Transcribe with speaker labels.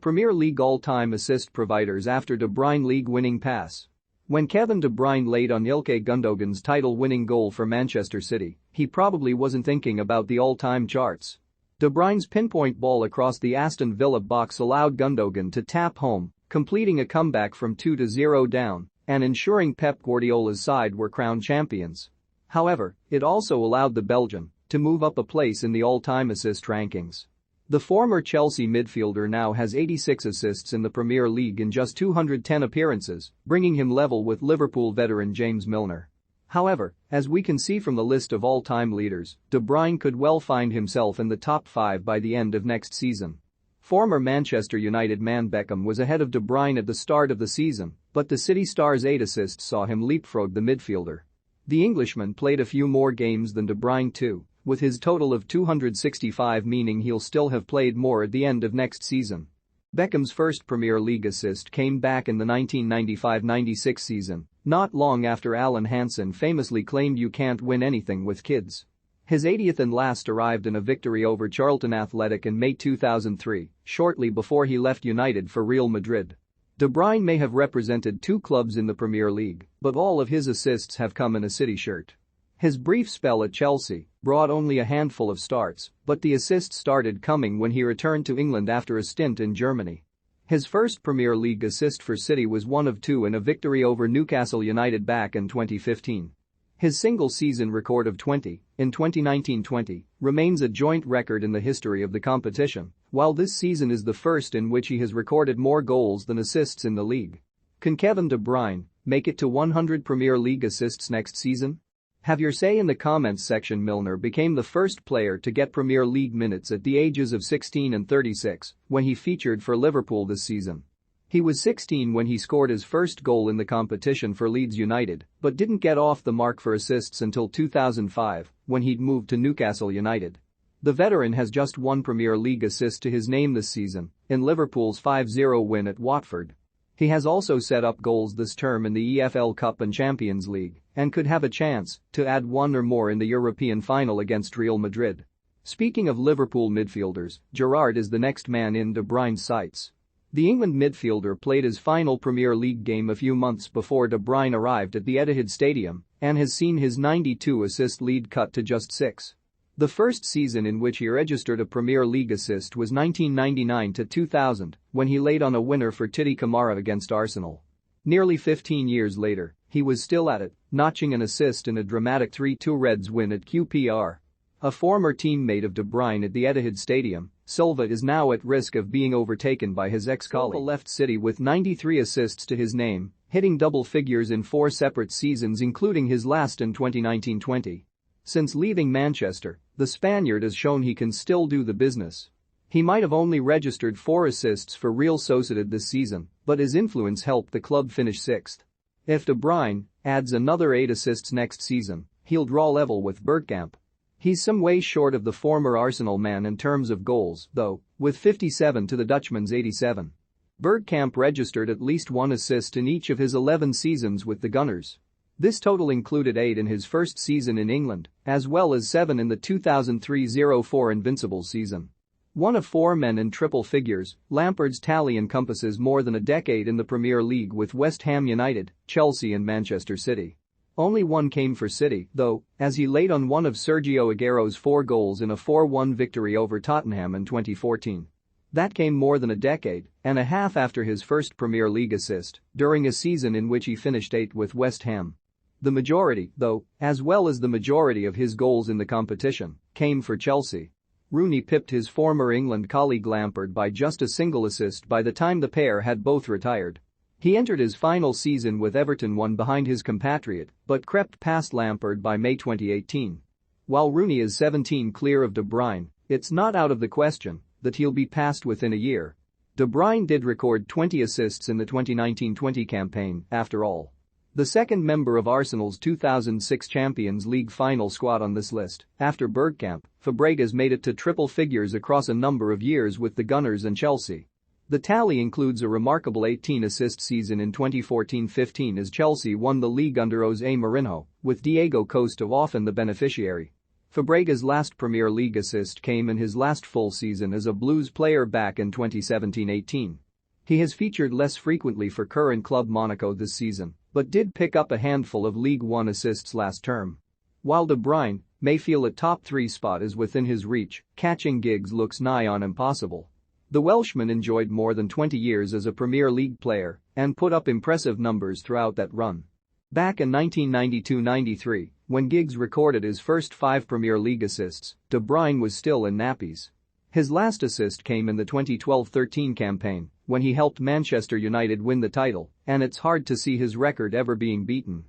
Speaker 1: Premier League all-time assist providers after De Bruyne league-winning pass. When Kevin De Bruyne laid on Ilkay Gundogan's title-winning goal for Manchester City, he probably wasn't thinking about the all-time charts. De Bruyne's pinpoint ball across the Aston Villa box allowed Gundogan to tap home, completing a comeback from 2-0 down and ensuring Pep Guardiola's side were crowned champions. However, it also allowed the Belgian to move up a place in the all-time assist rankings. The former Chelsea midfielder now has 86 assists in the Premier League in just 210 appearances, bringing him level with Liverpool veteran James Milner. However, as we can see from the list of all-time leaders, De Bruyne could well find himself in the top 5 by the end of next season. Former Manchester United man Beckham was ahead of De Bruyne at the start of the season, but the City star's 8 assists saw him leapfrog the midfielder. The Englishman played a few more games than De Bruyne too, with his total of 265, meaning he'll still have played more at the end of next season. Beckham's first Premier League assist came back in the 1995-96 season, not long after Alan Hansen famously claimed "You can't win anything with kids." His 80th and last arrived in a victory over Charlton Athletic in May 2003, shortly before he left United for Real Madrid. De Bruyne may have represented 2 clubs in the Premier League, but all of his assists have come in a City shirt. His brief spell at Chelsea brought only a handful of starts, but the assists started coming when he returned to England after a stint in Germany. His first Premier League assist for City was one of 2 in a victory over Newcastle United back in 2015. His single-season record of 20 in 2019-20 remains a joint record in the history of the competition, while this season is the first in which he has recorded more goals than assists in the league. Can Kevin De Bruyne make it to 100 Premier League assists next season? Have your say in the comments section. Milner became the first player to get Premier League minutes at the ages of 16 and 36 when he featured for Liverpool this season. He was 16 when he scored his first goal in the competition for Leeds United, but didn't get off the mark for assists until 2005 when he'd moved to Newcastle United. The veteran has just 1 Premier League assist to his name this season in Liverpool's 5-0 win at Watford. He has also set up goals this term in the EFL Cup and Champions League and could have a chance to add 1 or more in the European final against Real Madrid. Speaking of Liverpool midfielders, Gerrard is the next man in De Bruyne's sights. The England midfielder played his final Premier League game a few months before De Bruyne arrived at the Etihad Stadium and has seen his 92-assist lead cut to just 6. The first season in which he registered a Premier League assist was 1999-2000 when he laid on a winner for Titi Camara against Arsenal. Nearly 15 years later, he was still at it, notching an assist in a dramatic 3-2 Reds win at QPR. A former teammate of De Bruyne at the Etihad Stadium, Silva is now at risk of being overtaken by his ex-colleague. Silva left City with 93 assists to his name, hitting double figures in 4 separate seasons including his last in 2019-20. Since leaving Manchester, the Spaniard has shown he can still do the business. He might have only registered 4 assists for Real Sociedad this season, but his influence helped the club finish 6th. If De Bruyne adds another 8 assists next season, he'll draw level with Bergkamp. He's some way short of the former Arsenal man in terms of goals, though, with 57 to the Dutchman's 87. Bergkamp registered at least 1 assist in each of his 11 seasons with the Gunners. This total included 8 in his first season in England, as well as 7 in the 2003-04 Invincibles season. One of 4 men in triple figures, Lampard's tally encompasses more than a decade in the Premier League with West Ham United, Chelsea and Manchester City. Only 1 came for City, though, as he laid on one of Sergio Aguero's 4 goals in a 4-1 victory over Tottenham in 2014. That came more than a decade and a half after his first Premier League assist, during a season in which he finished 8th with West Ham. The majority, though, as well as the majority of his goals in the competition, came for Chelsea. Rooney pipped his former England colleague Lampard by just a single assist by the time the pair had both retired. He entered his final season with Everton 1 behind his compatriot, but crept past Lampard by May 2018. While Rooney is 17 clear of De Bruyne, it's not out of the question that he'll be passed within a year. De Bruyne did record 20 assists in the 2019-20 campaign, after all. The second member of Arsenal's 2006 Champions League final squad on this list, after Bergkamp, Fabregas made it to triple figures across a number of years with the Gunners and Chelsea. The tally includes a remarkable 18-assist season in 2014-15 as Chelsea won the league under José Mourinho, with Diego Costa often the beneficiary. Fabregas' last Premier League assist came in his last full season as a Blues player back in 2017-18. He has featured less frequently for current club Monaco this season, but did pick up a handful of League One assists last term. While De Bruyne may feel a top 3 spot is within his reach, catching gigs looks nigh on impossible. The Welshman enjoyed more than 20 years as a Premier League player and put up impressive numbers throughout that run. Back in 1992-93, when Giggs recorded his first 5 Premier League assists, De Bruyne was still in nappies. His last assist came in the 2012-13 campaign when he helped Manchester United win the title, and it's hard to see his record ever being beaten.